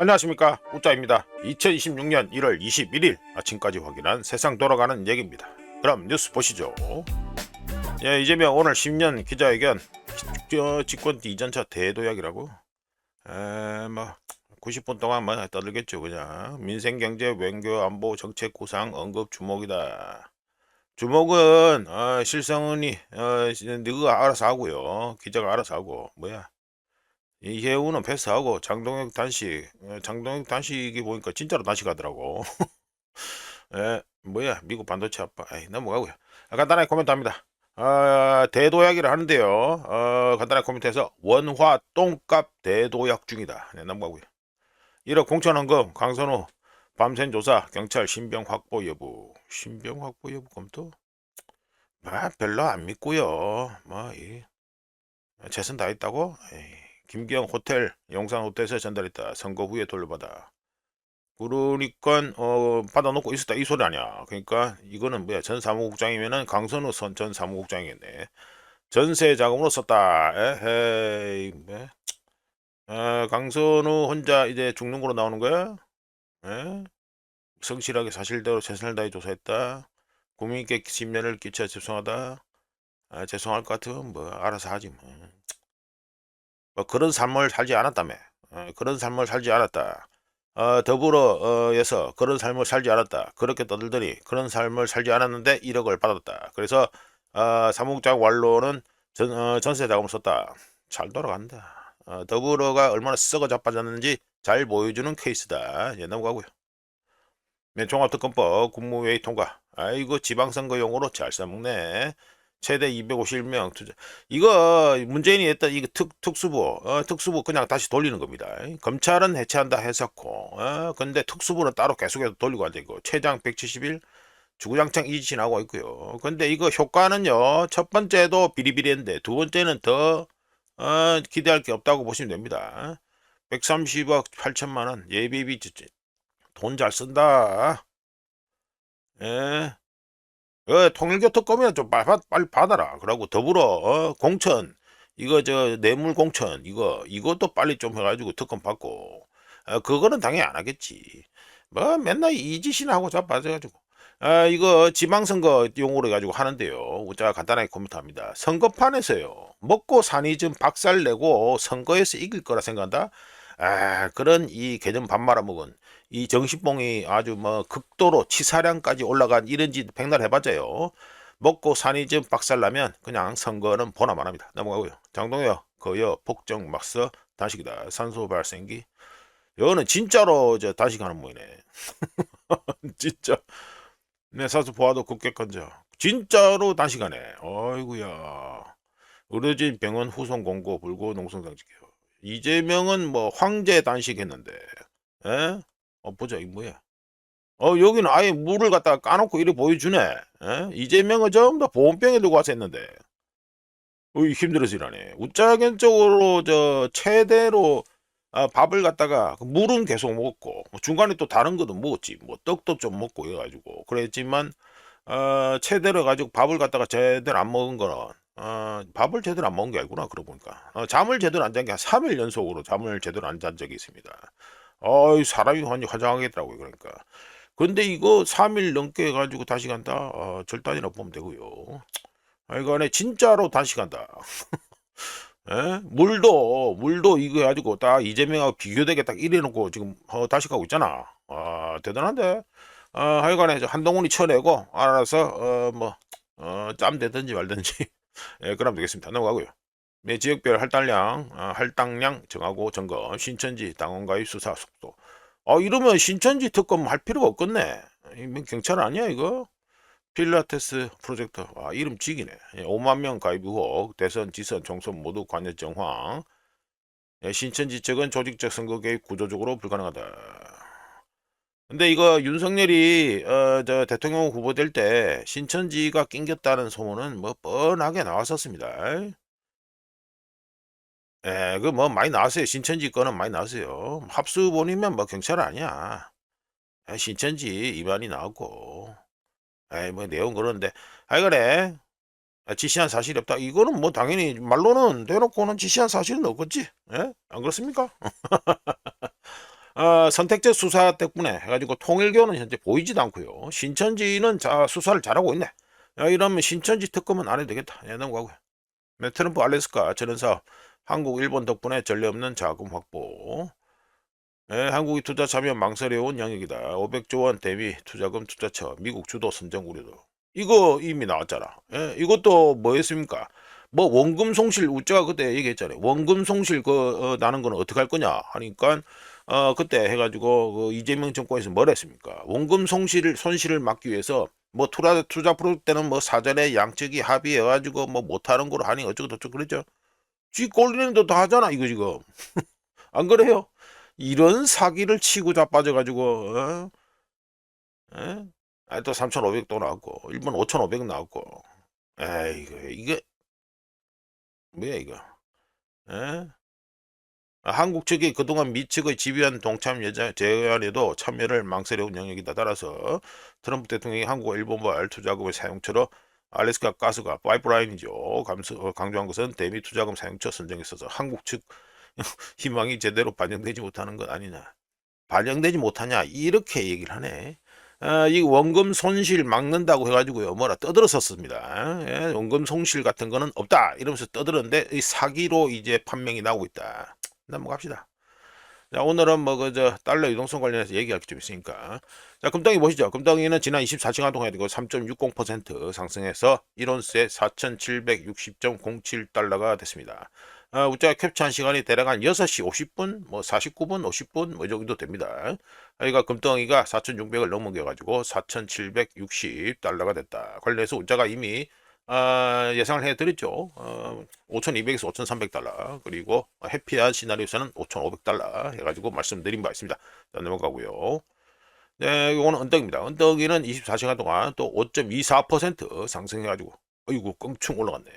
안녕하십니까, 우짜입니다. 2026년 1월 21일 아침까지 확인한 세상 돌아가는 얘기입니다. 그럼 뉴스 보시죠. 예, 이재명 오늘 10년 기자회견. 집권 이전차 대도약이라고. 뭐 90분 동안 뭐 떠들겠죠. 그냥 민생, 경제, 외교, 안보, 정책, 구상, 언급 주목이다. 주목은 실성은이 너가 알아서 하고요. 기자가 알아서 하고. 뭐야, 이해우는 패스하고 장동혁 단식. 장동혁 단식이 보니까 진짜로 단식하더라고. 뭐야, 미국 반도체 아빠. 넘어가고요. 간단하게 코멘트합니다. 대도약이라 하는데요. 간단하게 코멘트해서 원화 똥값 대도약 중이다. 네, 넘어가고요. 1억 공천헌금 강선우 밤샘 조사 경찰 신병 확보 여부. 신병 확보 여부 검토? 별로 안 믿고요. 최선 다했다고? 김기영 호텔 용산 호텔에서 전달했다. 선거 후에 돌려받아. 그러니까 받아놓고 있었다 이 소리 아니야. 그러니까 이거는 뭐야, 전 사무국장이면은 강선우 전 사무국장이겠네. 전세 자금으로 썼다. 에헤이. 강선우 혼자 이제 죽는 거로 나오는 거야? 에? 성실하게 사실대로 최선을 다해 조사했다. 국민께 심려를 끼쳐 죄송하다. 죄송할 것 같으면 뭐 알아서 하지 뭐 그런 삶을 살지 않았다며. 그런 삶을 살지 않았다. 더불어에서 그런 삶을 살지 않았다. 그렇게 떠들더니 그런 삶을 살지 않았는데 1억을 받았다. 그래서 사무국장 완로는 전세 자금을 썼다. 잘 돌아간다. 더불어가 얼마나 썩어 자빠졌는지 잘 보여주는 케이스다. 넘어가고요. 종합특검법 국무회의 통과. 아이고, 지방선거용으로 잘 써먹네. 최대 251명 투자. 이거 문재인이 했던 이거 특수부 그냥 다시 돌리는 겁니다. 검찰은 해체한다 했었고, 근데 특수부는 따로 계속해서 돌리고 앉아 있고, 최장 170일 주구장창 이짓이 나오고 있고요. 근데 이거 효과는요, 첫 번째도 비리비리했는데 두 번째는 더 기대할 게 없다고 보시면 됩니다. 130억 8천만 원 예비비. 돈 잘 쓴다. 예. 통일교특검이나 좀 빨리 받아라. 그러고 더불어 공천, 이거 뇌물 공천, 이것도 빨리 좀 해가지고 특검 받고. 그거는 당연히 안 하겠지. 뭐 맨날 이 짓이나 하고 자빠져가지고. 이거 지방선거 용어로 해가지고 하는데요. 제가 간단하게 코멘트합니다. 선거판에서요, 먹고 사니 좀 박살내고 선거에서 이길 거라 생각한다. 그런 이 개념 밥 말아먹은 이 정신뽕이 아주 뭐 극도로 치사량까지 올라간 이런 짓 백날 해봤자요, 먹고 사니 좀 박살나면 그냥 선거는 보나만 합니다. 넘어가고요. 장동혁 그여 폭정 막서 단식이다. 산소 발생기. 여는 진짜로 단식하는 모이네. 진짜. 내 사수 보아도 국격건져. 진짜로 단식하네. 어이구야. 의료진 병원 후송 공고 불구 농성당직해요. 이재명은 뭐 황제 단식했는데, 에? 보자, 이 뭐야? 여기는 아예 물을 갖다가 까놓고 이렇게 보여주네. 이재명은 전부 다 보온병에 들고 와서 했는데, 힘들어서 일하네. 우짜견적으로 최대로 밥을 갖다가 물은 계속 먹었고, 뭐 중간에 또 다른 것도 먹었지. 뭐 떡도 좀 먹고 해가지고 그랬지만, 최대로 해가지고 밥을 갖다가 제대로 안 먹은 거는, 밥을 제대로 안 먹은 게 아니구나. 그러고 보니까 잠을 제대로 안 잔 게 한 3일 연속으로 잠을 제대로 안 잔 적이 있습니다. 사람이 완전 화장하겠더라고요. 그러니까. 근데 이거 3일 넘게 해가지고 다시 간다. 절단이라 보면 되고요. 이거네 진짜로 다시 간다. 물도 이거 해가지고 딱 이재명하고 비교되게 딱 이래놓고 지금 다시 가고 있잖아. 대단한데. 하여간에 한동훈이 쳐내고 알아서 짬 되든지 말든지. 그럼 되겠습니다. 넘어가고요. 네, 지역별 할당량 정하고 점검. 신천지 당원 가입 수사 속도. 이러면 신천지 특검 할 필요가 없겠네. 이거 경찰 아니야 이거? 필라테스 프로젝트. 이름 찍이네. 5만 명 가입 의혹. 대선, 지선, 총선 모두 관여 정황. 신천지 측은 조직적 선거 개입 구조적으로 불가능하다. 근데 이거 윤석열이 대통령 후보 될 때 신천지가 낑겼다는 소문은 뭐 뻔하게 나왔었습니다. 그 뭐 많이 나왔어요. 신천지 거는 많이 나왔어요. 합수본이면 뭐 경찰 아니야. 신천지 입안이 나왔고. 뭐 내용 그러는데, 그래. 지시한 사실이 없다. 이거는 뭐 당연히 말로는 대놓고는 지시한 사실은 없겠지. 안 그렇습니까? 선택적 수사 때문에 해가지고 통일교는 현재 보이지도 않고요. 신천지는 수사를 잘하고 있네. 이러면 신천지 특검은 안 해도 되겠다. 넘어가고요. 트럼프 알래스카 전원사업 한국 일본 덕분에 전례 없는 자금 확보. 한국이 투자 참여 망설여온 영역이다. 500조 원 대미 투자금 투자처 미국 주도 선정 우려도. 이거 이미 나왔잖아. 이것도 뭐였습니까? 뭐 원금 손실 우짜가 그때 얘기했잖아요. 원금 손실 나는 거는 어떻게 할 거냐 하니까 그때 해가지고 그 이재명 정권에서 뭘 했습니까? 원금 손실을 막기 위해서 뭐 투자 프로젝트 때는 뭐 사전에 양측이 합의해가지고 뭐 못하는 거로 하니 어쩌고 저쩌고 그랬죠. 쥐 꼴리는 데도 다 하잖아 이거 지금. 안 그래요? 이런 사기를 치고 자빠져가지고 또 3,500 또 나왔고 일본 5,500 나왔고 에이 이게 뭐야 이거. 에? 한국 측이 그동안 미 측의 집요한 동참 제안에도 참여를 망설여온 영역이다. 따라서 트럼프 대통령이 한국과 일본발 투자금의 사용처로 알래스카 가스가 파이프라인이죠. 강조한 것은 대미 투자금 사용처 선정에 있어서 한국 측 희망이 제대로 반영되지 못하는 것 아니냐. 반영되지 못하냐 이렇게 얘기를 하네. 이 원금 손실 막는다고 해가지고요 뭐라 떠들었었습니다. 원금 손실 같은 거는 없다 이러면서 떠들었는데 이 사기로 이제 판명이 나오고 있다. 넘어갑시다. 자, 오늘은 뭐 그저 달러 유동성 관련해서 얘기할 게 좀 있으니까. 자, 금덩이 보시죠. 금덩이는 지난 24시간 동안 3.60% 상승해서 1온스에 4,760.07달러가 됐습니다. 우리가 캡처한 시간이 대략 한 6시 50분, 뭐 49분, 50분 뭐 정도 됩니다. 그러니까 금덩이가 4,600을 넘어가가지고 4,760달러가 됐다. 관련해서 우리가 이미 예상을 해드렸죠. 5,200에서 5,300달러 그리고 해피한 시나리오에서는 5,500달러 해가지고 말씀드린 바 있습니다. 자, 넘어가고요. 네, 이거는 언덕입니다. 언덕이는 24시간 동안 또 5.24% 상승해가지고 어이구 껑충 올라갔네.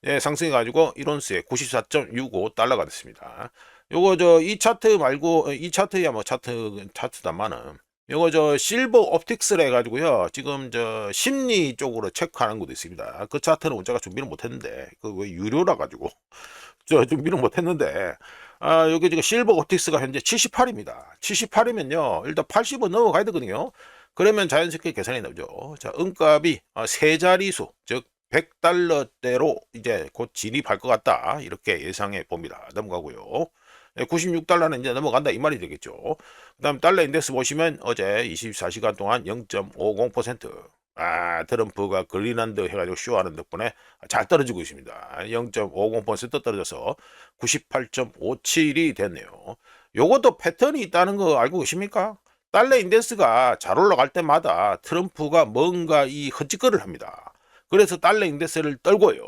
예, 상승해가지고 1온스에 94.65달러가 됐습니다. 요거 이 차트 말고 이 차트야 뭐 차트다만은 요거 실버 옵틱스라 해가지고요 지금 심리 쪽으로 체크하는 것도 있습니다. 그 차트는 제가 준비를 못했는데 그 왜 유료라 가지고 준비를 못했는데 여기 지금 실버 옵틱스가 현재 78입니다. 78이면요 일단 80은 넘어가야 되거든요. 그러면 자연스럽게 계산이 나오죠. 자, 은값이 세 자리수 즉 100달러대로 이제 곧 진입할 것 같다 이렇게 예상해 봅니다. 넘어가고요. 96달러는 이제 넘어간다 이 말이 되겠죠. 그 다음 달러 인덱스 보시면 어제 24시간 동안 0.50% 트럼프가 그린란드 해가지고 쇼하는 덕분에 잘 떨어지고 있습니다. 0.50% 떨어져서 98.57이 됐네요. 요것도 패턴이 있다는 거 알고 계십니까? 달러 인덱스가 잘 올라갈 때마다 트럼프가 뭔가 이 헛짓거리를 합니다. 그래서 달러 인덱스를 떨고요.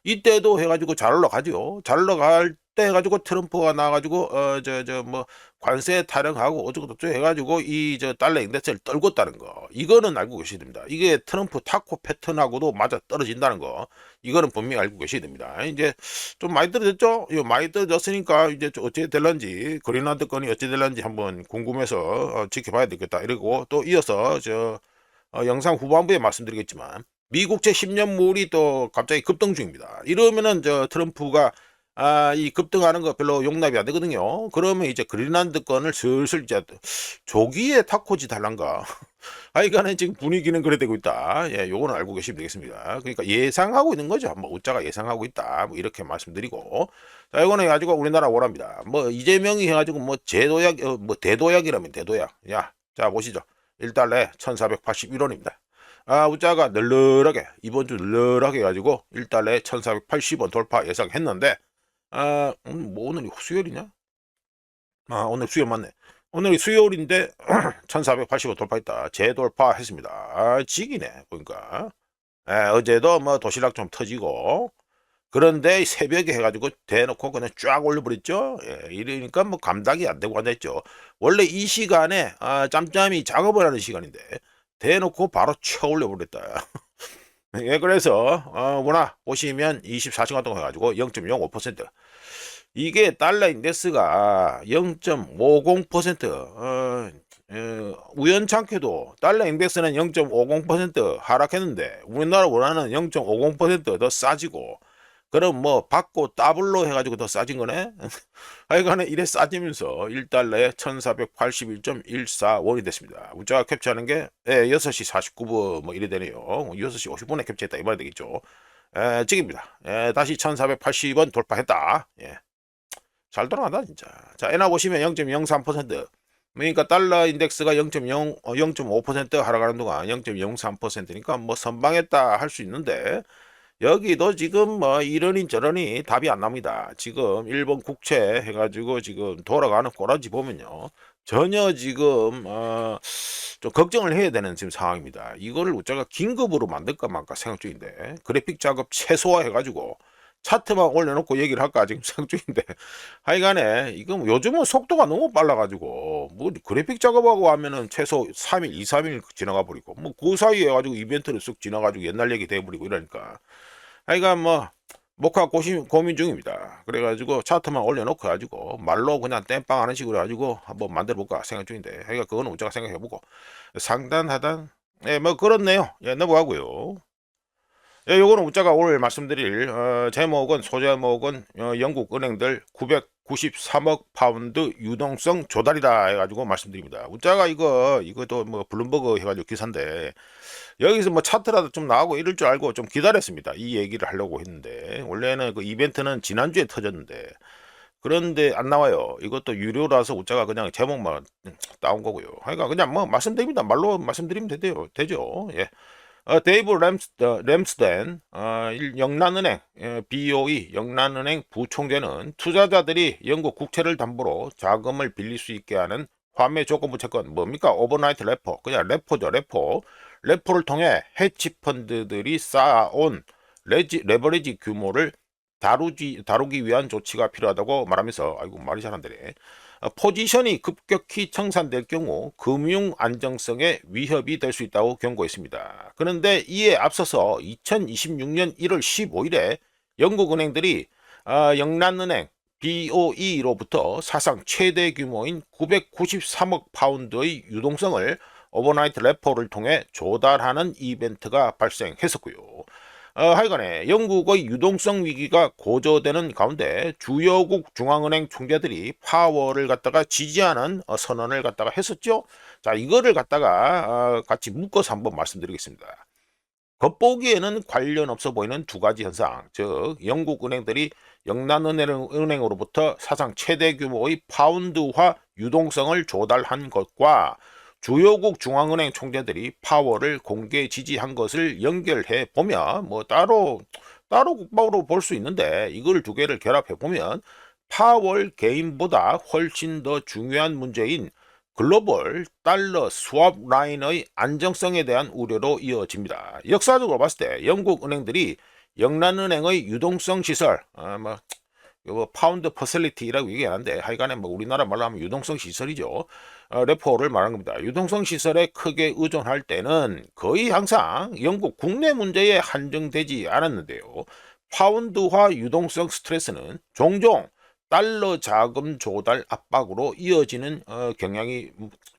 이때도 해가지고 잘 올라가죠. 잘 올라갈 때 해가지고 트럼프가 나와가지고 뭐 관세 타령하고 어쩌고저쩌고 해가지고 이 달러 인덱스를 떨궜다는 거 이거는 알고 계셔야 됩니다. 이게 트럼프 타코 패턴하고도 맞아 떨어진다는 거 이거는 분명히 알고 계셔야 됩니다. 이제 좀 많이 떨어졌죠? 이거 많이 떨어졌으니까 이제 어찌 될런지 그린란드 건이 어찌 될런지 한번 궁금해서 지켜봐야 되겠다. 이러고 또 이어서 영상 후반부에 말씀드리겠지만 미국제 10년물이 또 갑자기 급등 중입니다. 이러면은 트럼프가 이 급등하는 거 별로 용납이 안 되거든요. 그러면 이제 그린란드 건을 슬슬 이제 조기에 타코지 달란가. 하여간에 지금 분위기는 그래 되고 있다. 예, 요거는 알고 계시면 되겠습니다. 그러니까 예상하고 있는 거죠. 뭐 우짜가 예상하고 있다. 뭐 이렇게 말씀드리고. 자, 이거는 해가지고 우리나라 오랍니다. 뭐 이재명이 해가지고 뭐 제도약, 뭐 대도약이라면 대도약. 야, 자 보시죠. 1달러에 1,481원입니다. 우짜가 널널하게 이번 주 널널하게 해가지고 1달러에 1,480원 돌파 예상했는데 뭐 오늘이 수요일이냐? 오늘 수요일 맞네. 오늘이 수요일인데 1,480원 돌파했다. 재돌파했습니다. 지기네 보니까. 어제도 뭐 도시락 좀 터지고 그런데 새벽에 해가지고 대놓고 그냥 쫙 올려버렸죠. 이러니까 뭐 감당이 안 되고 앉아있죠. 원래 이 시간에 짬짬이 작업을 하는 시간인데 대놓고 바로 쳐 올려버렸다. 예, 그래서 뭐나 보시면 24시간 동안 해가지고 0.05% 이게 달러 인덱스가 0.50% 우연찮게도 달러 인덱스는 0.50% 하락했는데 우리나라 원화는 0.50%더 싸지고 그럼 뭐 받고 더블로 해가지고 더 싸진 거네? 하여간에 이래 싸지면서 1달러에 1481.145원이 됐습니다. 문자가 캡처하는 게 6시 49분 뭐 이래 되네요. 6시 50분에 캡처했다 이 말이 되겠죠. 찍입니다. 다시 1480원 돌파했다. 예. 잘 돌아간다 진짜. 자, 엔화 보시면 0.03%. 그러니까 달러 인덱스가 0.5% 하락하는 동안 0.03%니까 뭐 선방했다 할 수 있는데 여기도 지금 뭐 이러니 저러니 답이 안 납니다. 지금 일본 국채 해가지고 지금 돌아가는 꼬라지 보면요. 전혀 지금 좀 걱정을 해야 되는 지금 상황입니다. 이거를 우리가 긴급으로 만들까 말까 생각 중인데 그래픽 작업 최소화 해가지고 차트만 올려놓고 얘기를 할까 지금 생각 중인데 하여간에 이건 요즘은 속도가 너무 빨라가지고 뭐 그래픽 작업하고 하면은 최소 3일, 2, 3일 지나가 버리고 뭐 그 사이에 해가지고 이벤트를 쓱 지나가지고 옛날 얘기 돼버리고 이러니까 하여간 뭐 목화 고민 중입니다. 그래가지고 차트만 올려놓고 가지고 말로 그냥 땜빵 하는 식으로 해가지고 한번 만들어 볼까 생각 중인데 하여간 그거는 우리가 생각해보고 상단 하단 뭐 그렇네요. 넘어가고요. 요거는 우리가 오늘 말씀드릴 제목은 소제목은 영국 은행들 993억 파운드 유동성 조달이다 해가지고 말씀드립니다. 우리가 이것도 뭐 블룸버그 해가지고 기사인데 여기서 뭐 차트라도 좀 나오고 이럴 줄 알고 좀 기다렸습니다. 이 얘기를 하려고 했는데 원래는 그 이벤트는 지난주에 터졌는데 그런데 안 나와요. 이것도 유료라서 우짜가 그냥 제목만 나온 거고요. 그러니까 그냥 뭐 말씀드립니다. 말로 말씀드리면 되죠. 예. 데이브 램스덴 영란은행 BOE 영란은행 부총재는 투자자들이 영국 국채를 담보로 자금을 빌릴 수 있게 하는 환매 조건부 채권 뭡니까? 오버나이트 레포 그냥 레포죠. 레포를 통해 헤지펀드들이 쌓아온 레버리지 규모를 다루기 위한 조치가 필요하다고 말하면서 아이고 말이 잘 안 되네. 포지션이 급격히 청산될 경우 금융 안정성에 위협이 될 수 있다고 경고했습니다. 그런데 이에 앞서서 2026년 1월 15일에 영국 은행들이 영란은행 BOE로부터 사상 최대 규모인 993억 파운드의 유동성을 오버나이트 레포를 통해 조달하는 이벤트가 발생했었고요. 하여간에 영국의 유동성 위기가 고조되는 가운데 주요국 중앙은행 총재들이 파월을 갖다가 지지하는 선언을 갖다가 했었죠. 자, 이거를 갖다가 같이 묶어서 한번 말씀드리겠습니다. 겉보기에는 관련 없어 보이는 두 가지 현상, 즉 영국 은행들이 영란은행으로부터 사상 최대 규모의 파운드화 유동성을 조달한 것과 주요국 중앙은행 총재들이 파월을 공개 지지한 것을 연결해 보면 뭐 따로 국밥으로 볼 수 있는데 이걸 두 개를 결합해 보면 파월 개인보다 훨씬 더 중요한 문제인 글로벌 달러 스왑 라인의 안정성에 대한 우려로 이어집니다. 역사적으로 봤을 때 영국 은행들이 영란은행의 유동성 시설, 파운드 퍼실리티라고 얘기하는데 하여간에 뭐 우리나라 말로 하면 유동성 시설이죠. 레포를 말하는 겁니다. 유동성 시설에 크게 의존할 때는 거의 항상 영국 국내 문제에 한정되지 않았는데요. 파운드화 유동성 스트레스는 종종 달러 자금 조달 압박으로 이어지는 경향이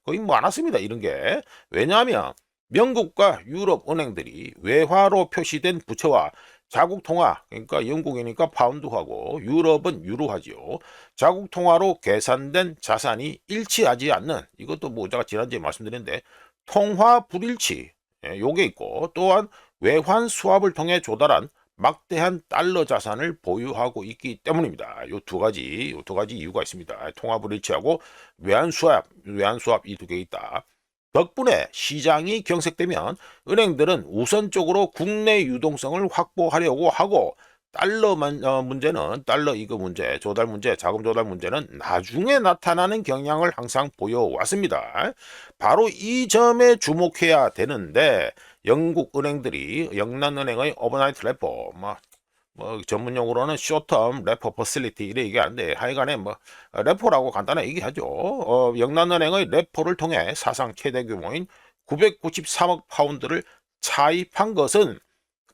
거의 많았습니다. 이런 게. 왜냐하면 영국과 유럽 은행들이 외화로 표시된 부채와 자국 통화, 그러니까 영국이니까 파운드하고 유럽은 유로하지요. 자국 통화로 계산된 자산이 일치하지 않는 이것도 뭐 제가 지난주에 말씀드렸는데 통화 불일치 요게 있고 또한 외환 수합을 통해 조달한 막대한 달러 자산을 보유하고 있기 때문입니다. 요 두 가지 이유가 있습니다. 통화 불일치하고 외환 수합 이 두 개 있다. 덕분에 시장이 경색되면 은행들은 우선적으로 국내 유동성을 확보하려고 하고 달러 이거 문제, 조달 문제, 자금 조달 문제는 나중에 나타나는 경향을 항상 보여왔습니다. 바로 이 점에 주목해야 되는데 영국 은행들이 영란은행의 오버나이트 레포, 뭐 전문용어로는 쇼텀 레포 퍼실리티 이래 얘기하는데 하여간에 뭐 레포라고 간단하게 얘기하죠. 영란은행의 레포를 통해 사상 최대 규모인 993억 파운드를 차입한 것은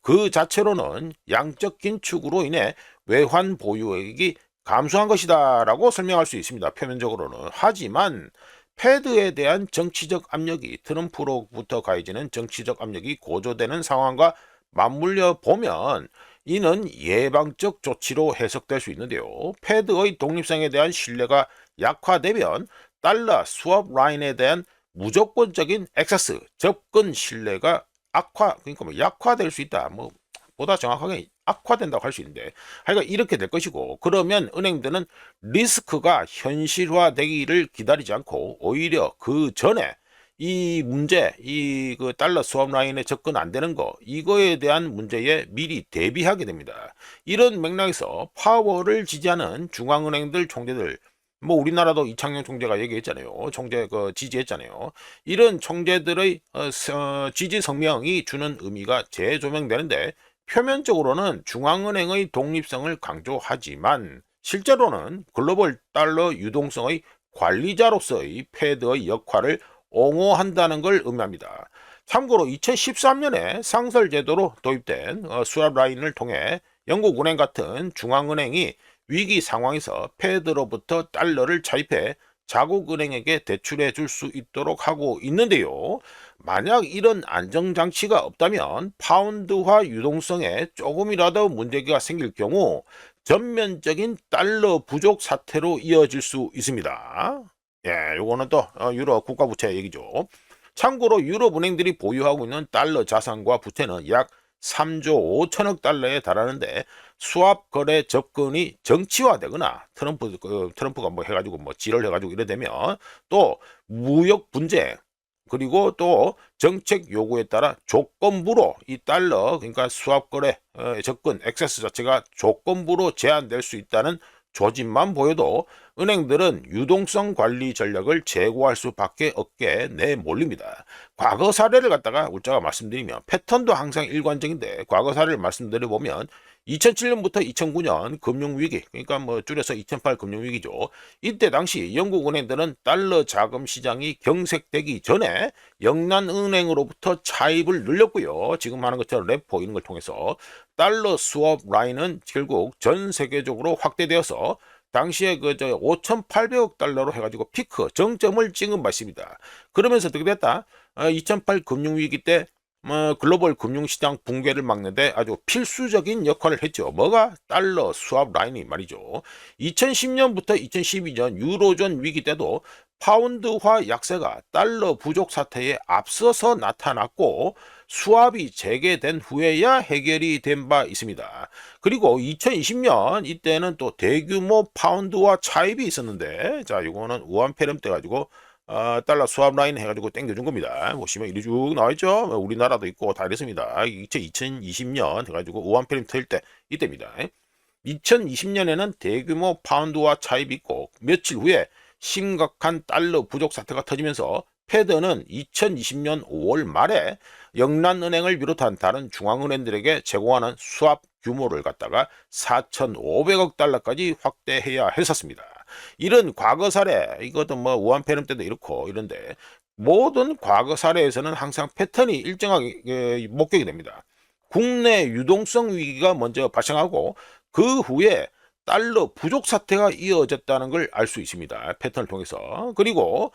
그 자체로는 양적 긴축으로 인해 외환 보유액이 감소한 것이다 라고 설명할 수 있습니다. 표면적으로는. 하지만 패드에 대한 정치적 압력이 트럼프로부터 가해지는 정치적 압력이 고조되는 상황과 맞물려 보면 이는 예방적 조치로 해석될 수 있는데요. 패드의 독립성에 대한 신뢰가 약화되면 달러 수업 라인에 대한 무조건적인 액세스, 접근 신뢰가 그러니까 뭐 약화될 수 있다. 뭐 보다 정확하게 악화된다고 할 수 있는데, 하여간 이렇게 될 것이고, 그러면 은행들은 리스크가 현실화되기를 기다리지 않고 오히려 그 전에 이 문제, 이 그 달러 수업 라인에 접근 안 되는 거, 이거에 대한 문제에 미리 대비하게 됩니다. 이런 맥락에서 파월을 지지하는 중앙은행들 총재들, 뭐 우리나라도 이창용 총재가 얘기했잖아요. 총재 지지했잖아요. 이런 총재들의 지지 성명이 주는 의미가 재조명되는데, 표면적으로는 중앙은행의 독립성을 강조하지만 실제로는 글로벌 달러 유동성의 관리자로서의 패드의 역할을 옹호한다는 걸 의미합니다. 참고로 2013년에 상설제도로 도입된 스왑 라인을 통해 영국은행 같은 중앙은행이 위기 상황에서 패드로부터 달러를 차입해 자국은행에게 대출해 줄 수 있도록 하고 있는데요. 만약 이런 안정장치가 없다면 파운드화 유동성에 조금이라도 문제가 생길 경우 전면적인 달러 부족 사태로 이어질 수 있습니다. 예, 요거는 또 유럽 국가부채 얘기죠. 참고로 유럽 은행들이 보유하고 있는 달러 자산과 부채는 약 3조 5천억 달러에 달하는데, 수합 거래 접근이 정치화되거나 트럼프가 뭐 해가지고 뭐 지를 해가지고 이래 되면 또 무역 분쟁, 그리고 또 정책 요구에 따라 조건부로 이 달러, 그러니까 수합 거래 접근 액세스 자체가 조건부로 제한될 수 있다는 조짐만 보여도 은행들은 유동성 관리 전략을 제고할 수밖에 없게 내몰립니다. 과거 사례를 갖다가 울자가 말씀드리면 패턴도 항상 일관적인데, 과거 사례를 말씀드려보면 2007년부터 2009년 금융위기, 그러니까 뭐 줄여서 2008 금융위기죠. 이때 당시 영국 은행들은 달러 자금 시장이 경색되기 전에 영란은행으로부터 차입을 늘렸고요. 지금 하는 것처럼 레포 이런 걸 통해서 달러 수업 라인은 결국 전 세계적으로 확대되어서 당시에 5,800억 달러로 해가지고 피크 정점을 찍은 바 있습니다. 그러면서 어떻게 됐다? 2008 금융위기 때 글로벌 금융시장 붕괴를 막는데 아주 필수적인 역할을 했죠. 뭐가? 달러 수합 라인이 말이죠. 2010년부터 2012년 유로존 위기 때도 파운드화 약세가 달러 부족 사태에 앞서서 나타났고, 수합이 재개된 후에야 해결이 된 바 있습니다. 그리고 2020년 이때는 또 대규모 파운드화 차입이 있었는데, 자, 이거는 우한폐렴 때 가지고 달러 수합 라인 해가지고 땡겨준 겁니다. 보시면 이리 쭉 나와있죠. 우리나라도 있고 다 이랬습니다. 2020년 해가지고 우한폐렴 터일 때 이때입니다. 2020년에는 대규모 파운드와 차입이 있고, 며칠 후에 심각한 달러 부족 사태가 터지면서 패드는 2020년 5월 말에 영란은행을 비롯한 다른 중앙은행들에게 제공하는 수합 규모를 갖다가 4,500억 달러까지 확대해야 했었습니다. 이런 과거 사례, 이것도 뭐 우한폐렴 때도 이렇고 이런데, 모든 과거 사례에서는 항상 패턴이 일정하게 목격이 됩니다. 국내 유동성 위기가 먼저 발생하고 그 후에 달러 부족 사태가 이어졌다는 걸 알 수 있습니다. 패턴을 통해서. 그리고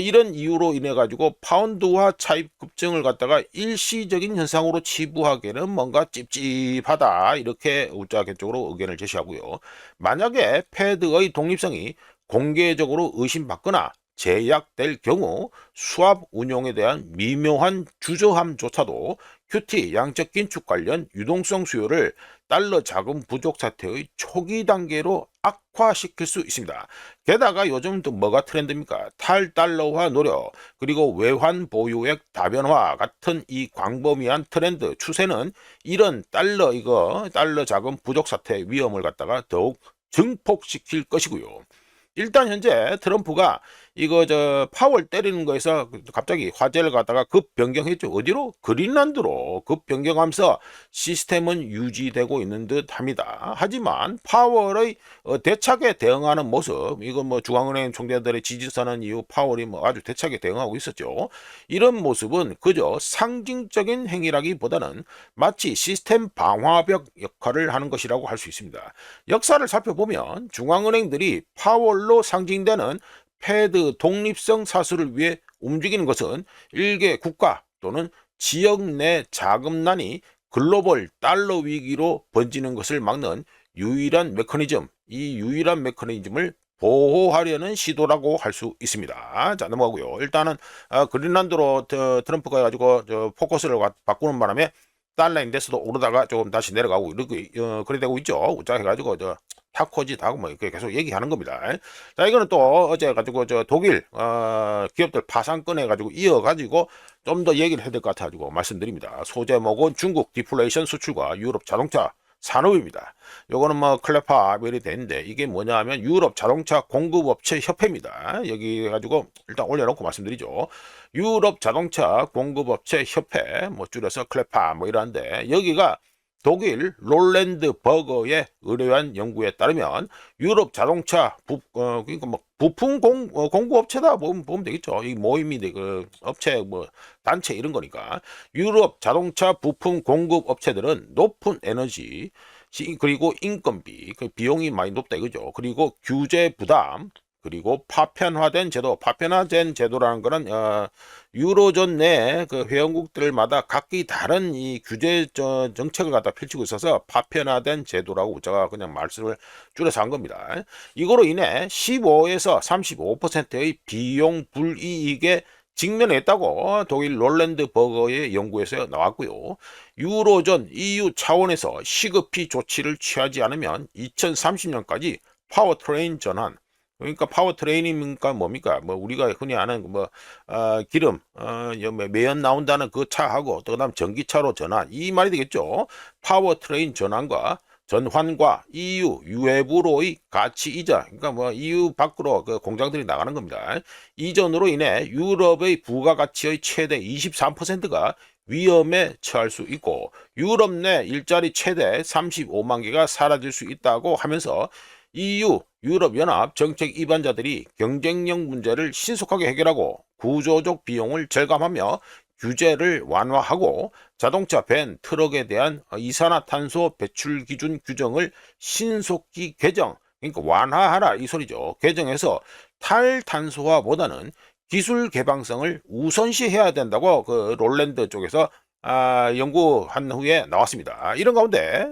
이런 이유로 인해 가지고 파운드화 차입 급증을 갖다가 일시적인 현상으로 치부하기에는 뭔가 찝찝하다, 이렇게 우짜객적으로 의견을 제시하고요. 만약에 패드의 독립성이 공개적으로 의심받거나 제약될 경우 수합 운용에 대한 미묘한 주저함조차도 QT 양적 긴축 관련 유동성 수요를 달러 자금 부족 사태의 초기 단계로 악화시킬 수 있습니다. 게다가 요즘 또 뭐가 트렌드입니까? 탈달러화 노력, 그리고 외환 보유액 다변화 같은 이 광범위한 트렌드 추세는 이런 달러 자금 부족 사태의 위험을 갖다가 더욱 증폭시킬 것이고요. 일단 현재 트럼프가 파월 때리는 거에서 갑자기 화제를 갖다가 급 변경했죠. 어디로? 그린란드로 급 변경하면서 시스템은 유지되고 있는 듯 합니다. 하지만 파월의 대차게 대응하는 모습, 이거 뭐 중앙은행 총재들의 지지선언 이후 파월이 뭐 아주 대차게 대응하고 있었죠. 이런 모습은 그저 상징적인 행위라기보다는 마치 시스템 방화벽 역할을 하는 것이라고 할 수 있습니다. 역사를 살펴보면 중앙은행들이 파월로 상징되는 패드 독립성 사수를 위해 움직이는 것은 일개 국가 또는 지역 내 자금난이 글로벌 달러 위기로 번지는 것을 막는 유일한 메커니즘, 이 유일한 메커니즘을 보호하려는 시도라고 할 수 있습니다. 자, 넘어가고요. 일단은 그린란드로 트럼프가 가지고 포커스를 바꾸는 바람에 달러 인덱스도 오르다가 조금 다시 내려가고 이렇게 그래 되고 있죠. 우짜 해가지고 타코짓 하고 뭐 이렇게 계속 얘기하는 겁니다. 자, 이거는 또 어제 가지고 독일 기업들 파산권 해가지고 이어가지고 좀 더 얘기를 해야 될 것 같아가지고 말씀드립니다. 소제목은 중국 디플레이션 수출과 유럽 자동차 산업입니다. 요거는 뭐 클레파벨이 되는데 이게 뭐냐 하면 유럽 자동차 공급업체 협회입니다. 여기 가지고 일단 올려놓고 말씀드리죠. 유럽 자동차 공급업체 협회 뭐 줄여서 클레파 뭐 이러는데 여기가 독일 롤랜드 버거의 의뢰한 연구에 따르면 유럽 자동차 그러니까 뭐 부품 공구업체다 보면 되겠죠. 이 모임이 그 업체 뭐 단체 이런 거니까 유럽 자동차 부품 공급 업체들은 높은 에너지 그리고 인건비 그 비용이 많이 높다 이거죠. 그리고 규제 부담 그리고 파편화된 제도, 파편화된 제도라는 거는 유로존 내 그 회원국들마다 각기 다른 이 규제 정책을 갖다 펼치고 있어서 파편화된 제도라고 제가 그냥 말씀을 줄여서 한 겁니다. 이거로 인해 15에서 35%의 비용 불이익에 직면했다고 독일 롤랜드 버거의 연구에서 나왔고요. 유로존 EU 차원에서 시급히 조치를 취하지 않으면 2030년까지 파워트레인 전환 그러니까 파워트레인이니까 뭡니까? 뭐 우리가 흔히 아는 뭐 기름 매연 나온다는 그 차하고 또 그다음 전기차로 전환 이 말이 되겠죠. 파워트레인 전환과 전환과 EU 유외부로의 가치 이전 그러니까 뭐 EU 밖으로 그 공장들이 나가는 겁니다. 이전으로 인해 유럽의 부가가치의 최대 23%가 위험에 처할 수 있고 유럽 내 일자리 최대 35만 개가 사라질 수 있다고 하면서 EU 유럽연합 정책 위반자들이 경쟁력 문제를 신속하게 해결하고 구조적 비용을 절감하며 규제를 완화하고 자동차 밴 트럭에 대한 이산화탄소 배출 기준 규정을 신속히 개정 그러니까 완화하라 이 소리죠. 개정해서 탈탄소화보다는 기술 개방성을 우선시해야 된다고 그 롤랜드 쪽에서 연구한 후에 나왔습니다. 이런 가운데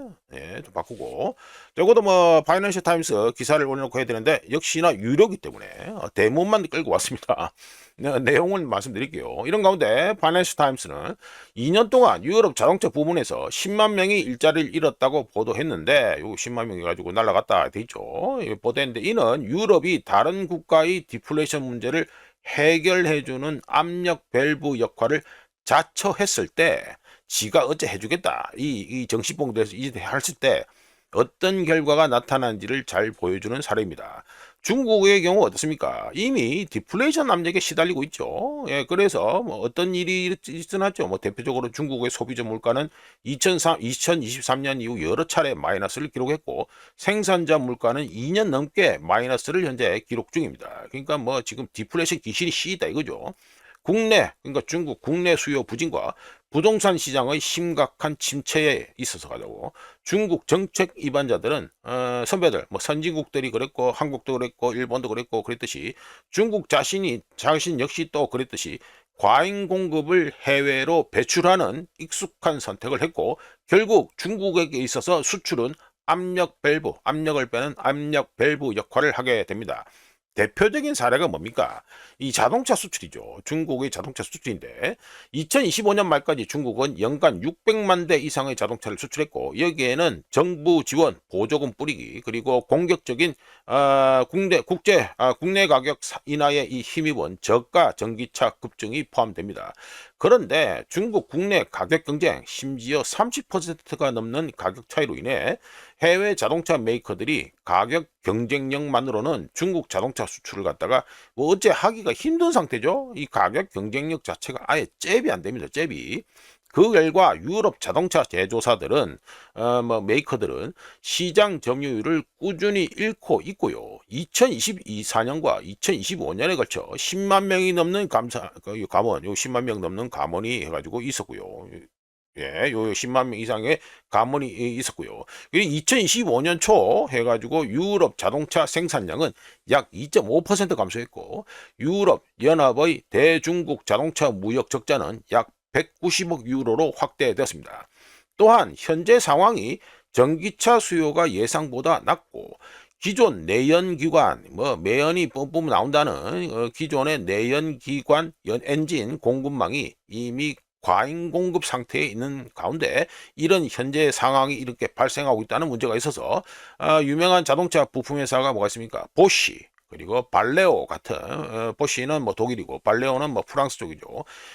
좀 바꾸고 적어도 뭐 파이낸셜 타임스 기사를 올려놓고 해야 되는데 역시나 유료기 때문에 대문만 끌고 왔습니다. 내용을 말씀드릴게요. 이런 가운데 파이낸셜 타임스는 2년 동안 유럽 자동차 부문에서 10만 명이 일자리를 잃었다고 보도했는데 요 10만 명이 가지고 날아갔다 돼 있죠. 보도했는데 이는 유럽이 다른 국가의 디플레이션 문제를 해결해주는 압력 밸브 역할을 자처했을 때 지가 어째 해주겠다 이 정신봉도에서 이제 했을 때 어떤 결과가 나타나는지를 잘 보여주는 사례입니다. 중국의 경우 어떻습니까? 이미 디플레이션 압력에 시달리고 있죠. 예, 그래서 뭐 어떤 일이 일어났죠. 뭐 대표적으로 중국의 소비자 물가는 2023년 이후 여러 차례 마이너스를 기록했고 생산자 물가는 2년 넘게 마이너스를 현재 기록 중입니다. 그러니까 뭐 지금 디플레이션 귀신이 씌이다 이거죠. 국내 그러니까 중국 국내 수요 부진과 부동산 시장의 심각한 침체에 있어서 가지고 중국 정책 위반자들은 선배들 뭐 선진국들이 그랬고 한국도 그랬고 일본도 그랬고 그랬듯이 중국 자신 역시 또 그랬듯이 과잉 공급을 해외로 배출하는 익숙한 선택을 했고 결국 중국에게 있어서 수출은 압력을 빼는 압력 밸브 역할을 하게 됩니다. 대표적인 사례가 뭡니까? 이 자동차 수출이죠. 중국의 자동차 수출인데 2025년 말까지 중국은 연간 600만 대 이상의 자동차를 수출했고 여기에는 정부 지원, 보조금 뿌리기 그리고 공격적인 국내 가격 인하에 이 힘입은 저가 전기차 급증이 포함됩니다. 그런데 중국 국내 가격 경쟁 심지어 30%가 넘는 가격 차이로 인해 해외 자동차 메이커들이 가격 경쟁력만으로는 중국 자동차 수출을 갖다가 뭐 어째 하기가 힘든 상태죠. 이 가격 경쟁력 자체가 아예 잽이 안 됩니다. 잽이. 그 결과 유럽 자동차 제조사들은 뭐 메이커들은 시장 점유율을 꾸준히 잃고 있고요. 2024년과 2025년에 걸쳐 10만 명이 넘는 감원, 요 10만 명 넘는 감원이 해가지고 있었고요. 예, 요 10만 명 이상의 감원이 있었고요. 2025년 초 해가지고 유럽 자동차 생산량은 약 2.5% 감소했고 유럽 연합의 대중국 자동차 무역 적자는 약 190억 유로로 확대되었습니다. 또한 현재 상황이 전기차 수요가 예상보다 낮고 기존 내연기관, 매연이 뿜뿜 나온다는 기존의 내연기관 엔진 공급망이 이미 과잉 공급 상태에 있는 가운데 이런 현재 상황이 이렇게 발생하고 있다는 문제가 있어서 유명한 자동차 부품 회사가 뭐가 있습니까? 보쉬, 그리고 발레오 같은 보쉬는 독일이고 발레오는 프랑스 쪽이죠.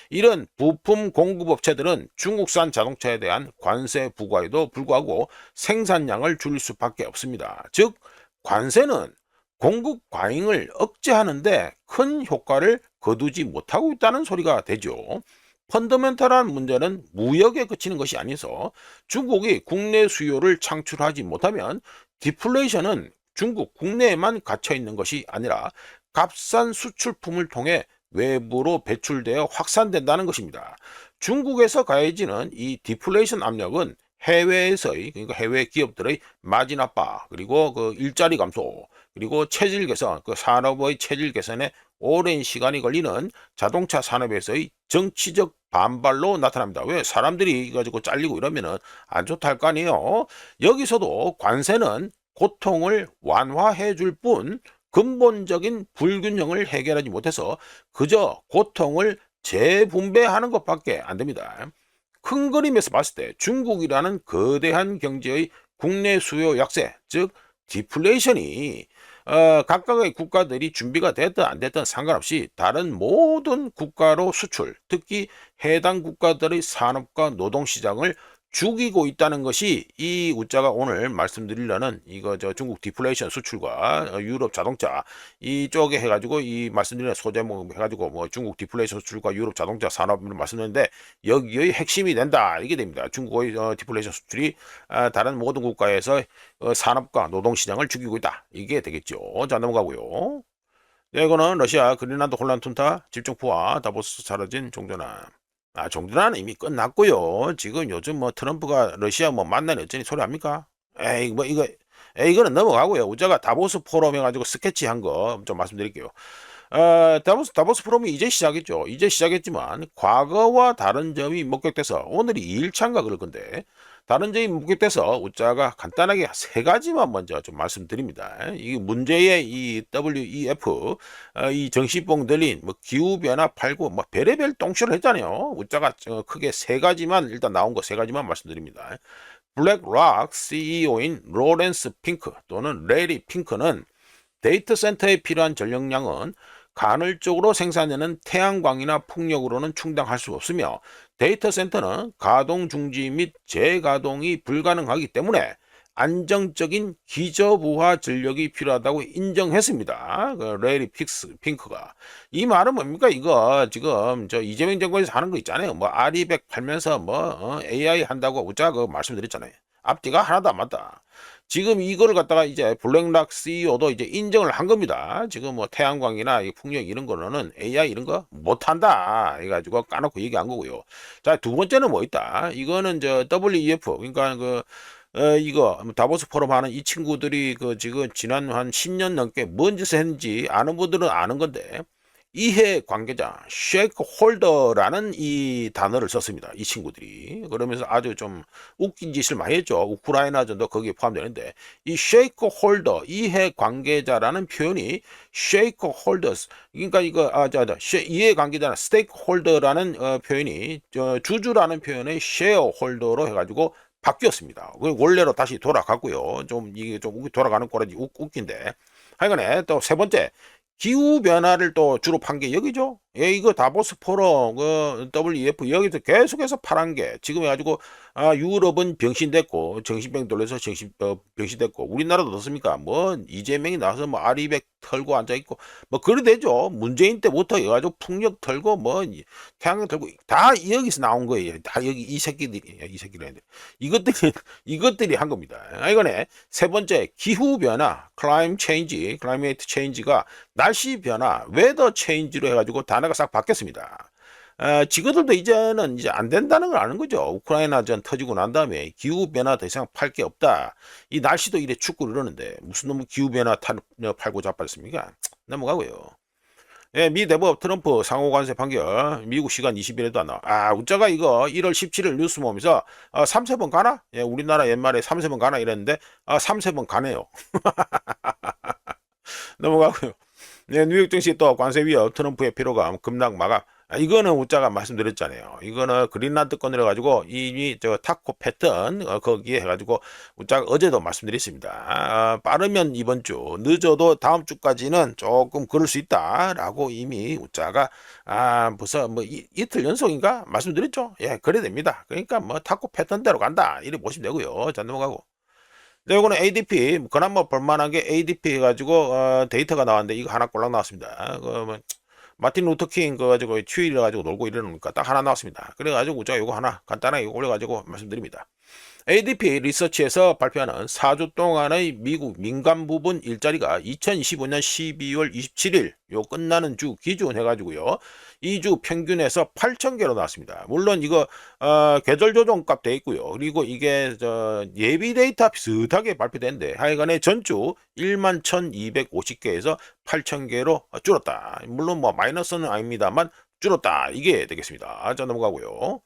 이런 부품 공급 업체들은 중국산 자동차에 대한 관세 부과에도 불구하고 생산량을 줄일 수밖에 없습니다. 즉 관세는 공급 과잉을 억제하는데 큰 효과를 거두지 못하고 있다는 소리가 되죠. 펀더멘탈한 문제는 무역에 그치는 것이 아니어서 중국이 국내 수요를 창출하지 못하면 디플레이션은 중국 국내에만 갇혀 있는 것이 아니라 값싼 수출품을 통해 외부로 배출되어 확산된다는 것입니다. 중국에서 가해지는 이 디플레이션 압력은 해외에서의, 그러니까 해외 기업들의 마진 압박, 그리고 그 일자리 감소, 그리고 체질 개선, 그 산업의 체질 개선에 오랜 시간이 걸리는 자동차 산업에서의 정치적 반발로 나타납니다. 왜? 사람들이 가지고 잘리고 이러면은 안 좋다 할 거 아니에요. 여기서도 관세는 고통을 완화해 줄 뿐 근본적인 불균형을 해결하지 못해서 그저 고통을 재분배하는 것밖에 안 됩니다. 큰 그림에서 봤을 때 중국이라는 거대한 경제의 국내 수요 약세, 즉 디플레이션이 각각의 국가들이 준비가 됐든 안 됐든 상관없이 다른 모든 국가로 수출, 특히 해당 국가들의 산업과 노동시장을 죽이고 있다는 것이 이 우자가 오늘 말씀드리려는 이거 중국 디플레이션 수출과 유럽 자동차 이쪽에 해가지고 이 말씀드리는 소제목 해가지고 중국 디플레이션 수출과 유럽 자동차 산업을 말씀드렸는데 여기의 핵심이 된다 이게 됩니다. 중국의 디플레이션 수출이 다른 모든 국가에서 산업과 노동시장을 죽이고 있다 이게 되겠죠. 자 넘어가고요. 네, 이거는 러시아 그린란드 혼란 툰타 집중포화 다보스 사라진 종전함. 종전화는 이미 끝났고요. 지금 요즘 트럼프가 러시아 만나니 어쩌니 소리 합니까? 이거는 넘어가고요. 우자가 다보스 포럼 해가지고 스케치한 거 좀 말씀드릴게요. 다보스 포럼이 이제 시작했죠. 이제 시작했지만 과거와 다른 점이 목격돼서 오늘이 2일차인가 그럴 건데 다른 점이 목격돼서 우자가 간단하게 세 가지만 먼저 좀 말씀드립니다. 이 문제의 이 WEF 이 정신병 들린 기후변화 8구 별의별 똥쇼를 했잖아요. 우자가 크게 세 가지만 일단 나온 거 세 가지만 말씀드립니다. 블랙락 CEO인 로렌스 핑크 또는 레리 핑크는 데이터 센터에 필요한 전력량은 간헐적으로 생산되는 태양광이나 풍력으로는 충당할 수 없으며 데이터 센터는 가동 중지 및 재가동이 불가능하기 때문에 안정적인 기저부하 전력이 필요하다고 인정했습니다. 레리 핑크가. 이 말은 뭡니까? 이거 지금 이재명 정권에서 하는 거 있잖아요. 아리백 팔면서 AI 한다고 우짜가 말씀드렸잖아요. 앞뒤가 하나도 안 맞다. 지금 이거를 갖다가 이제 블랙락 CEO도 이제 인정을 한 겁니다. 지금 태양광이나 풍력 이런 거는 AI 이런 거 못한다. 해가지고 까놓고 얘기한 거고요. 자, 두 번째는 뭐 있다. 이거는 WEF, 그러니까 이거 다보스 포럼 하는 이 친구들이 지금 지난 한 10년 넘게 뭔 짓을 했는지 아는 분들은 아는 건데 이해 관계자, 쉐이크홀더라는 이 단어를 썼습니다. 이 친구들이. 그러면서 아주 좀 웃긴 짓을 많이 했죠. 우크라이나전도 거기에 포함되는데 이 쉐이크홀더, 이해 관계자라는 표현이 쉐이크홀더스, 그러니까 이거 이해 관계자는 스테이크홀더라는 표현이 주주라는 표현의 쉐어홀더로 해가지고 바뀌었습니다. 원래로 다시 돌아갔고요. 이게 좀 돌아가는 꼴이 웃긴데. 하여간에 또 세 번째. 기후 변화를 또 주로 판 게 여기죠. 예, 이거 다보스 포럼, WEF 여기서 계속해서 파란 게 지금 해가지고 유럽은 병신됐고 정신병 돌려서 병신됐고 우리나라도 어떻습니까? 이재명이 나와서 아리백 털고 앉아 있고 그래 되죠. 문재인 때부터 해가지고 풍력 털고 태양광 털고 다 여기서 나온 거예요. 다 여기 이 새끼들이 이것들이 한 겁니다. 이거네. 세 번째 기후 변화, 클라이메이트 체인지가 날씨 변화, 웨더 체인지로 해가지고 단어가 싹 바뀌었습니다. 지그들도 이제는 안 된다는 걸 아는 거죠. 우크라이나전 터지고 난 다음에 기후변화 더 이상 팔 게 없다. 이 날씨도 이래 춥고 이러는데 무슨 놈의 기후변화 팔고 자빠졌습니까? 넘어가고요. 예, 미 대법 트럼프 상호 관세 판결 미국 시간 20일에도 안 나와. 아, 우짜가 이거 1월 17일 뉴스 모으면서 3세번 가나? 예, 우리나라 옛말에 3세번 가나 이랬는데 3세번 가네요. 넘어가고요. 네, 뉴욕 증시 또 관세 위협 트럼프의 피로감 급락 마감. 이거는 우짜가 말씀드렸잖아요. 이거는 그린란드 건으로 가지고 이미 저 타코 패턴 거기에 해가지고 우짜가 어제도 말씀드렸습니다. 빠르면 이번 주, 늦어도 다음 주까지는 조금 그럴 수 있다라고 이미 우짜가 벌써 뭐 이틀 연속인가 말씀드렸죠. 예, 그래 됩니다. 그러니까 뭐 타코 패턴대로 간다 이렇게 보시면 되고요. 자, 넘어가고. 네, 이거는 ADP, 그나마 볼만한 게 ADP 해가지고, 데이터가 나왔는데, 이거 하나 꼴랑 나왔습니다. 뭐, 마틴 루터킹, 그 가지고, 휴일이라 가지고 놀고 이러니까 딱 하나 나왔습니다. 그래가지고, 제가 이거 하나 간단하게 올려가지고 말씀드립니다. ADP 리서치에서 발표하는 4주 동안의 미국 민간 부분 일자리가 2025년 12월 27일 요 끝나는 주 기준 해가지고요. 2주 평균에서 8,000개로 나왔습니다. 물론 이거 계절 조정 값 돼 있고요. 그리고 이게 예비 데이터 비슷하게 발표된데 하여간에 전주 11,250개에서 8,000개로 줄었다. 물론 뭐 마이너스는 아닙니다만 줄었다. 이게 되겠습니다. 자, 넘어가고요.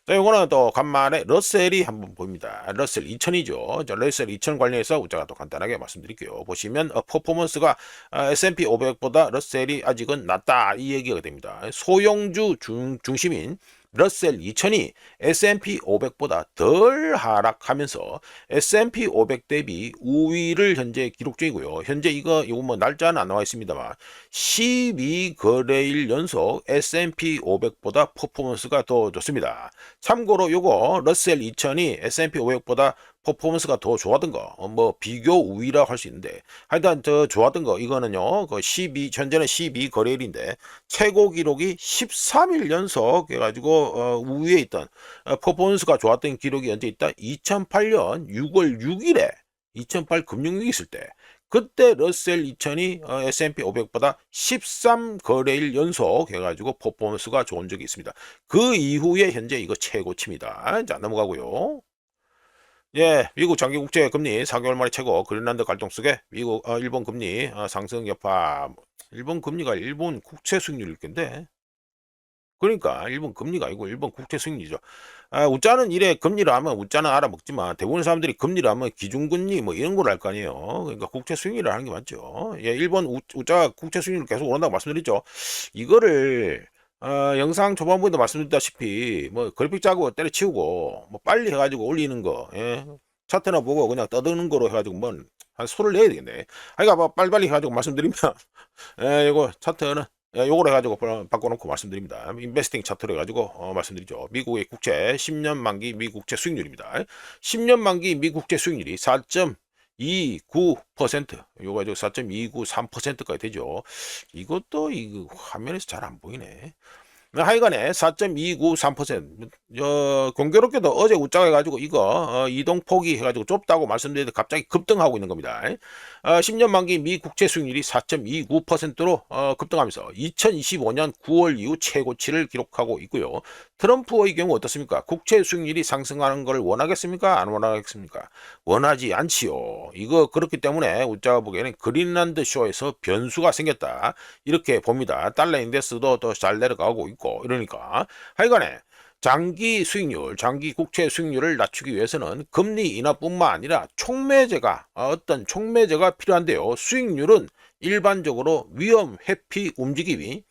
자, 요거는 또 간만에 러셀이 한번 보입니다. 러셀 2000이죠. 러셀 2000 관련해서 제가 또 간단하게 말씀드릴게요. 보시면 퍼포먼스가 S&P 500보다 러셀이 아직은 낮다 이 얘기가 됩니다. 소형주 중심인 러셀 2000이 S&P 500보다 덜 하락하면서 S&P 500 대비 우위를 현재 기록 중이고요. 현재 이거 뭐 날짜는 안 나와 있습니다만 12거래일 연속 S&P 500보다 퍼포먼스가 더 좋습니다. 참고로 요거 러셀 2000이 S&P 500보다 퍼포먼스가 더 좋았던 거, 뭐 비교 우위라 할 수 있는데 하여튼 더 좋았던 거 이거는요. 그 현재는 12거래일인데 최고 기록이 13일 연속 해가지고 우위에 있던 퍼포먼스가 좋았던 기록이 언제 있다? 2008년 6월 6일에 2008 금융위기 있을 때 그때 러셀 2000이 S&P 500보다 13거래일 연속 해가지고 퍼포먼스가 좋은 적이 있습니다. 그 이후에 현재 이거 최고치입니다. 자, 넘어가고요. 예, 미국 장기 국채 금리 4개월 만에 최고 그린란드 갈등 속에 미국 일본 금리 상승 여파. 일본 금리가 일본 국채 수익률일 텐데 그러니까 일본 금리가 아니고 일본 국채 수익률이죠. 우짜는 이래 금리를 하면 우짜는 알아먹지만 대부분 사람들이 금리를 하면 기준금리 뭐 이런 걸 알 거 아니에요. 그러니까 국채 수익률을 하는 게 맞죠. 예, 일본 우짜 국채 수익률 계속 오른다고 말씀드렸죠. 이거를 영상 초반부에도 말씀드렸다시피 뭐 그래픽 짜고 때려치우고 뭐 빨리 해가지고 올리는 거, 예? 차트나 보고 그냥 떠드는 거로 해가지고 뭐 한 소를 내야 되겠네. 그러니까 뭐 빨리빨리 해가지고 말씀드리면 이거 차트는 요걸 해가지고 바꿔놓고 말씀드립니다. 인베스팅 차트로 해가지고 말씀드리죠. 미국의 국채 10년 만기 미국채 수익률입니다. 10년 만기 미국채 수익률이 4.29%, 요거 가지고 4.293%까지 되죠. 이것도 이 화면에서 잘 안 보이네. 하여간에 4.293%. 공교롭게도 어제 우짜가 해가지고 이거 이동폭이 해가지고 좁다고 말씀드렸는데 갑자기 급등하고 있는 겁니다. 10년 만기 미 국채 수익률이 4.29%로 급등하면서 2025년 9월 이후 최고치를 기록하고 있고요. 트럼프의 경우 어떻습니까? 국채 수익률이 상승하는 걸 원하겠습니까? 안 원하겠습니까? 원하지 않지요. 이거 그렇기 때문에 우짜가 보기에는 그린란드 쇼에서 변수가 생겼다. 이렇게 봅니다. 달러 인덱스도 더 잘 내려가고 있고 이러니까 하여간에 장기 수익률, 장기 국채 수익률을 낮추기 위해서는 금리 인하뿐만 아니라 어떤 촉매제가 필요한데요. 수익률은 일반적으로 위험 회피 움직임,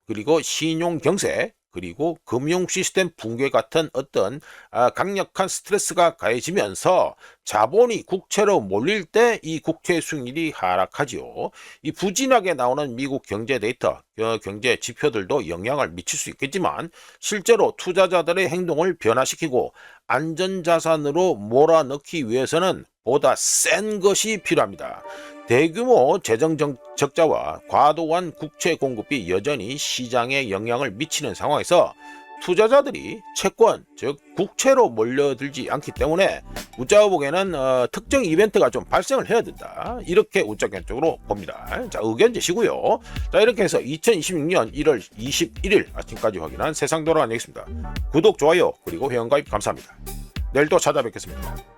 그리고 신용 경색, 그리고 금융 시스템 붕괴 같은 어떤 강력한 스트레스가 가해지면서 자본이 국채로 몰릴 때 이 국채 수익률이 하락하지요. 이 부진하게 나오는 미국 경제 데이터, 경제 지표들도 영향을 미칠 수 있겠지만 실제로 투자자들의 행동을 변화시키고 안전자산으로 몰아넣기 위해서는 보다 센 것이 필요합니다. 대규모 재정 적자와 과도한 국채 공급이 여전히 시장에 영향을 미치는 상황에서 투자자들이 채권, 즉 국채로 몰려들지 않기 때문에 우짜가 보기에는 특정 이벤트가 좀 발생을 해야 된다. 이렇게 우짜 견적으로 봅니다. 자, 의견 제시고요. 자, 이렇게 해서 2026년 1월 21일 아침까지 확인한 세상 돌아가는 얘기입니다. 구독, 좋아요, 그리고 회원가입 감사합니다. 내일 또 찾아뵙겠습니다.